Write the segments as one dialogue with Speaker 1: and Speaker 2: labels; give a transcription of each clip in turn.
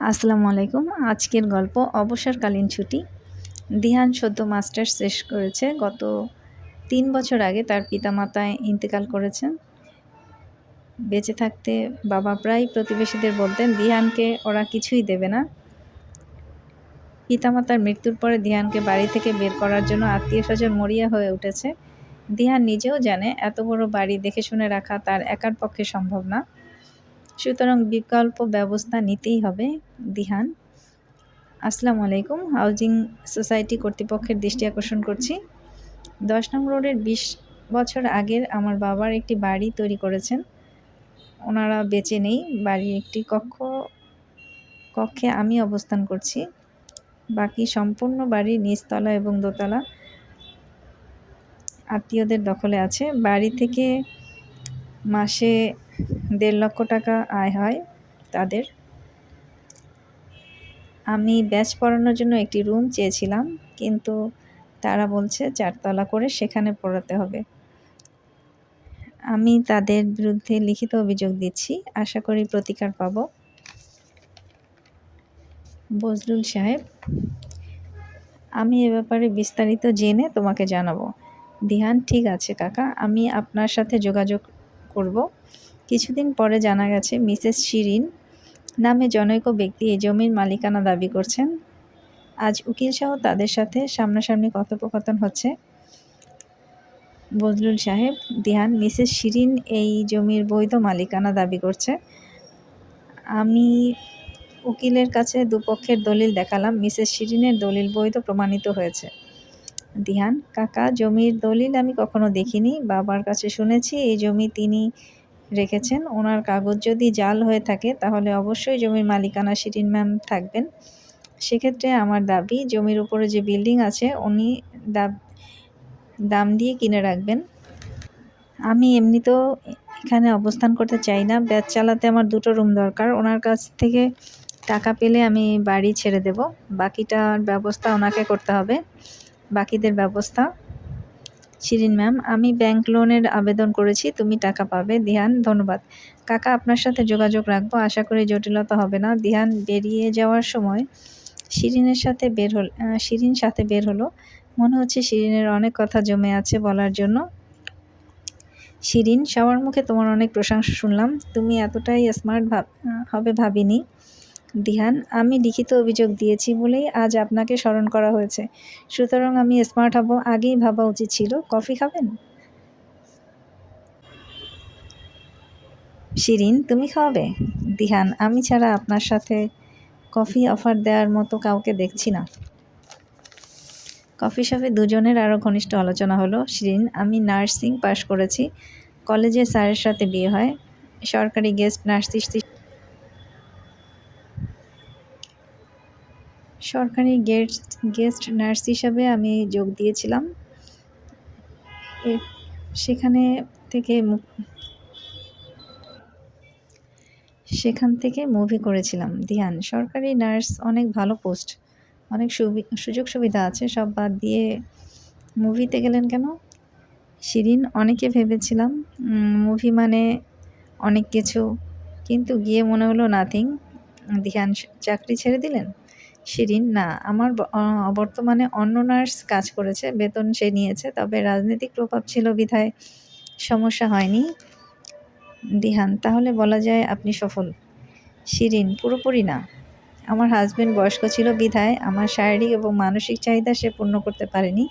Speaker 1: আসসালামু আলাইকুম। আজকের গল্প অবসরকালীন ছুটি। দিহান সদ্য মাস্টার্স শেষ করেছে। গত ৩ বছর আগে তার পিতামাতা ইন্তেকাল করেছেন। বেঁচে থাকতে বাবা প্রায় প্রতিবেশীদের বলতেন, দিহানকে ওরা কিছুই দেবে না। পিতামাতার মৃত্যুর পরে দিহানকে বাড়ি থেকে বের করার জন্য আত্মীয়স্বজন মরিয়া হয়ে উঠেছে। দিহান নিজেও জানে এত বড় বাড়ি দেখে শুনে রাখা তার একার পক্ষে সম্ভব না। সুতরাং বিকল্প ব্যবস্থা নিতেই হবে। দিহান, আসসালামু আলাইকুম। হাউজিং সোসাইটি কর্তৃপক্ষের দৃষ্টি আকর্ষণ করছি। ১০ নং রোডের ২০ বছর আগের আমার বাবার একটি বাড়ি তৈরি করেছেন। ওনারা বেঁচে নেই। বাড়ির একটি কক্ষে আমি অবস্থান করছি। বাকি সম্পূর্ণ বাড়ির নিচতলা এবং দোতলা আত্মীয়দের দখলে আছে। বাড়ি থেকে মাসে ১.৫ লক্ষ টাকা আয় হয় তাদের। আমি ব্যাচ পড়ানোর জন্য একটি রুম চেয়েছিলাম, কিন্তু তারা বলছে ৪ তলা করে সেখানে পড়াতে হবে। আমি তাদের বিরুদ্ধে লিখিত অভিযোগ দিচ্ছি। আশা করি প্রতিকার পাব। বজলুল সাহেব, আমি এ ব্যাপারে বিস্তারিত জেনে তোমাকে জানাবো। দিহান, ঠিক আছে কাকা, আমি আপনার সাথে যোগাযোগ করব। কিছুদিন পরে জানা গেছে মিসেস শিরিন নামে জনৈক ব্যক্তি এই জমির মালিকানা দাবি করছেন। আজ উকিলসহ তাদের সাথে সামনাসামনি কথোপকথন হচ্ছে। বজলুল সাহেব, দিহান, মিসেস শিরিন এই জমির বৈধ মালিকানা দাবি করছে। আমি উকিলের কাছে দুপক্ষের দলিল দেখালাম। মিসেস শিরিনের দলিল বৈধ প্রমাণিত হয়েছে। দিহান, কাকা, জমির দলিল আমি কখনো দেখিনি। বাবার কাছে শুনেছি এই জমি তিনি রেখেছেন। ওনার কাগজ যদি জাল হয়ে থাকে তাহলে অবশ্যই জমির মালিকানা শিরিন ম্যাম থাকবেন। সেক্ষেত্রে আমার দাবি, জমির উপরে যে বিল্ডিং আছে উনি দাম দিয়ে কিনে রাখবেন। আমি এমনিতেও এখানে অবস্থান করতে চাই না। ব্যাচ চালাতে আমার ২টো রুম দরকার। ওনার কাছ থেকে টাকা পেলে আমি বাড়ি ছেড়ে দেব। বাকিটার ব্যবস্থা ওনাকে করতে হবে। বাকিদের ব্যবস্থা। শিরিন ম্যাম, আমি ব্যাংক লোনের আবেদন করেছি, তুমি টাকা পাবে। দিহান, ধন্যবাদ কাকা, আপনার সাথে যোগাযোগ রাখবো। আশা করি জটিলতা হবে না। দিহান বেরিয়ে যাওয়ার সময় শিরিন সাথে বের হলো। মনে হচ্ছে শিরিনের অনেক কথা জমে আছে বলার জন্য। শিরিন, সবার মুখে তোমার অনেক প্রশংসা শুনলাম। তুমি এতটাই স্মার্ট হবে ভাবিনি। দিহান, আমি লিখিত অভিযোগ দিয়েছি বলেই আজ আপনাকে স্মরণ করা হয়েছে। সুতরাং আমি স্মার্ট হব, আগেই ভাবা উচিত ছিল। কফি খাবেন? শিরিন, তুমি খাওয়াবে? দিহান, আমি ছাড়া আপনার সাথে কফি অফার দেওয়ার মতো কাউকে দেখছি না। কফি শপে দুজনের আরও ঘনিষ্ঠ আলোচনা হলো। শিরিন, আমি নার্সিং পাশ করেছি। কলেজে স্যারের সাথে বিয়ে হয়। সরকারি গেস্ট নার্স হিসাবে আমি যোগ দিয়েছিলাম। সেখান থেকে মুভি করেছিলাম। দিহান, সরকারি নার্স অনেক ভালো পোস্ট, অনেক সুযোগ সুবিধা আছে, সব বাদ দিয়ে মুভিতে গেলেন কেন? শিরিন, অনেকে ভেবেছিলাম মুভি মানে অনেক কিছু, কিন্তু গিয়ে মনে হলো নাথিং। দিহান, চাকরি ছেড়ে দিলেন? শিরিন, না, আমার বর্তমানে অন্য নার্স কাজ করেছে, বেতন সে নিয়েছে, তবে রাজনৈতিক প্রভাব ছিল বিধায় সমস্যা হয়নি। দিহান, তাহলে বলা যায় আপনি সফল? শিরিন, পুরোপুরি না। আমার হাজবেন্ড বয়স্ক ছিল বিধায় আমার শারীরিক এবং মানসিক চাহিদা সে পূর্ণ করতে পারেনি।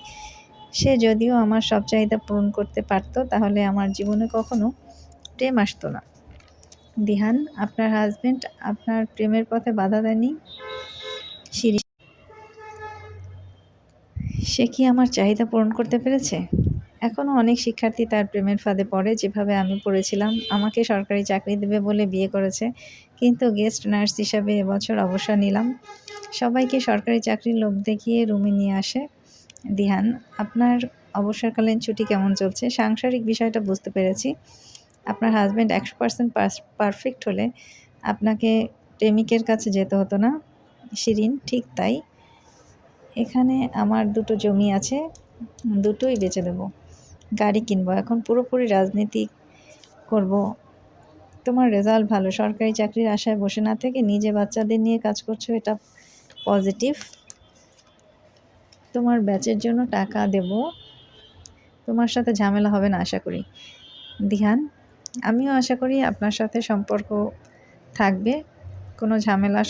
Speaker 1: সে যদিও আমার সব চাহিদা পূরণ করতে পারত, তাহলে আমার জীবনে কখনো প্রেম আসতো না। দিহান, আপনার হাজবেন্ড আপনার প্রেমের পথে বাধা দেয়নি? শিরিন, সে কি আমার চাহিদা পূরণ করতে পেরেছে? এখনও অনেক শিক্ষার্থী তার প্রেমের ফাঁদে পড়ে, যেভাবে আমি পড়েছিলাম। আমাকে সরকারি চাকরি দেবে বলে বিয়ে করেছে, কিন্তু গেস্ট নার্স হিসাবে এবছর অবসর নিলাম। সবাইকে সরকারি চাকরির লোভ দেখিয়ে রুমে নিয়ে আসে। দিহান, আপনার অবসরকালীন ছুটি কেমন চলছে? সাংসারিক বিষয়টা বুঝতে পেরেছি। আপনার হাজবেন্ড ১০০% পারফেক্ট হলে আপনাকে প্রেমিকের কাছে যেতে হতো না। শিরিন, ঠিক তাই। এখানে আমার 2টো জমি আছে, দুটোই বেচে দেব। গাড়ি কিনবো। এখন পুরোপুরি রাজনীতি করব তোমার রেজাল্ট ভালো, সরকারি চাকরির আশায় বসে না থেকে নিজে বাচ্চাদের নিয়ে কাজ করছো, এটা পজিটিভ। তোমার ব্যাচের জন্য টাকা দেব, তোমার সাথে ঝামেলা হবে না আশা করি। দিহান, আমিও আশা করি আপনার সাথে সম্পর্ক থাকবে, কোনো ঝামেলা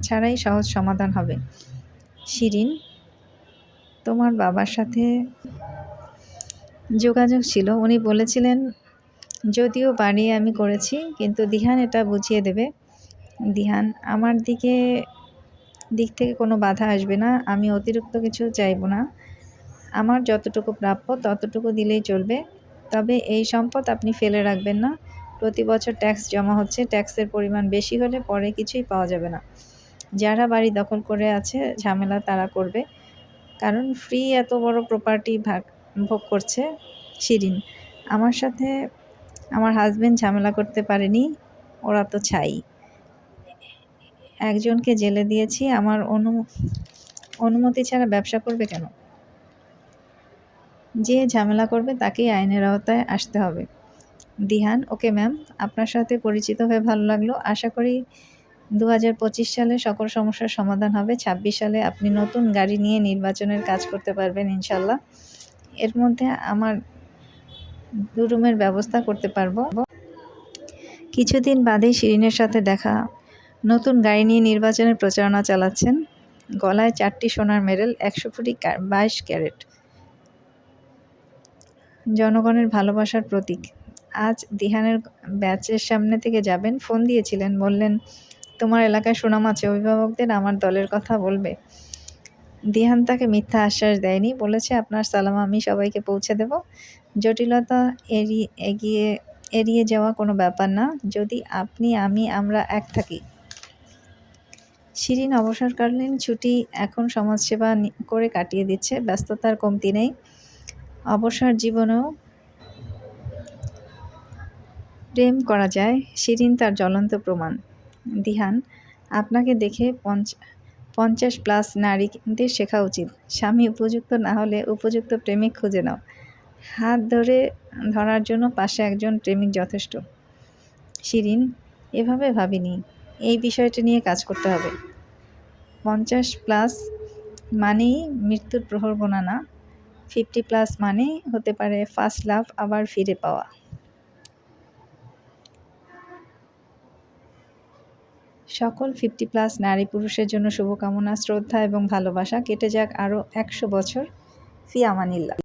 Speaker 1: ছাড়াই সহজ সমাধান হবে। শিরিন, তোমার বাবার সাথে যোগাযোগ ছিল, উনি বলেছিলেন যদিও বাড়িয়ে আমি করেছি, কিন্তু দিহান এটা বুঝিয়ে দেবে। দিহান, আমার দিক থেকে কোনো বাধা আসবে না, আমি অতিরিক্ত কিছু চাইব না, আমার যতটুকু প্রাপ্য ততটুকু দিলেই চলবে। তবে এই সম্পদ আপনি ফেলে রাখবেন না, প্রতি বছর ট্যাক্স জমা হচ্ছে, ট্যাক্সের পরিমাণ বেশি হলে পরে কিছুই পাওয়া যাবে না। যারা বাড়ি দখল করে আছে ঝামেলা তারা করবে, কারণ ফ্রি এত বড় প্রপার্টি ভোগ করছে। শিরিন, আমার সাথে আমার হাজবেন্ড ঝামেলা করতে পারেনি, ওরা তো ছাই। একজনকে জেলে দিয়েছি, আমার অনুমতি ছাড়া ব্যবসা করবে কেন? যে ঝামেলা করবে তাকেই আইনের আওতায় আসতে হবে। দিহান, ওকে ম্যাম, আপনার সাথে পরিচিত হয়ে ভালো লাগলো। আশা করি 2025 সালে সকল সমস্যার সমাধান হবে। 26 সালে আপনি নতুন গাড়ি নিয়ে নির্বাচনের কাজ করতে পারবেন ইনশাল্লাহ। এর মধ্যে আমার 2 রুমের ব্যবস্থা করতে পারবো। কিছুদিন বাদেই শিরিনের সাথে দেখা, নতুন গাড়ি নিয়ে নির্বাচনের প্রচারণা চালাচ্ছেন, গলায় 4টি সোনার মেডেল, 100 ফুটি 22 ক্যারেট, জনগণের ভালোবাসার প্রতীক। আজ দিহানের ব্যাচের সামনে থেকে যাবেন, ফোন দিয়েছিলেন, বললেন তোমার এলাকায় সুনাম আছে, অভিভাবকদের আমার দলের কথা বলবে। দিহান তাকে মিথ্যা আশ্বাস দেয়নি, বলেছে আপনার সালাম আমি সবাইকে পৌঁছে দেব। জটিলতা এড়িয়ে যাওয়া কোনো ব্যাপার না, যদি আপনি আমরা এক থাকি। শিরিন অবসরকালীন ছুটি এখন সমাজসেবা করে কাটিয়ে দিচ্ছে, ব্যস্ততার কমতি নেই। অবসর জীবনেও প্রেম করা যায়, শিরিন তার জ্বলন্ত প্রমাণ। দিহান, আপনাকে দেখে 50+ নারীদের শেখা উচিত, স্বামী উপযুক্ত না হলে উপযুক্ত প্রেমিক খুঁজে নাও, হাত ধরার জন্য পাশে একজন প্রেমিক যথেষ্ট। শিরিন, এভাবে ভাবিনি, এই বিষয়টি নিয়ে কাজ করতে হবে। 50+ মানেই মৃত্যুর প্রহরগোনা না, 50+ মানে হতে পারে ফার্স্ট লাভ আবার ফিরে পাওয়া। সকল 50+ নারী পুরুষের জন্য শুভকামনা, শ্রদ্ধা এবং ভালোবাসা। কেটে যাক আরও 100 বছর। ফি আমানিল্লাহ।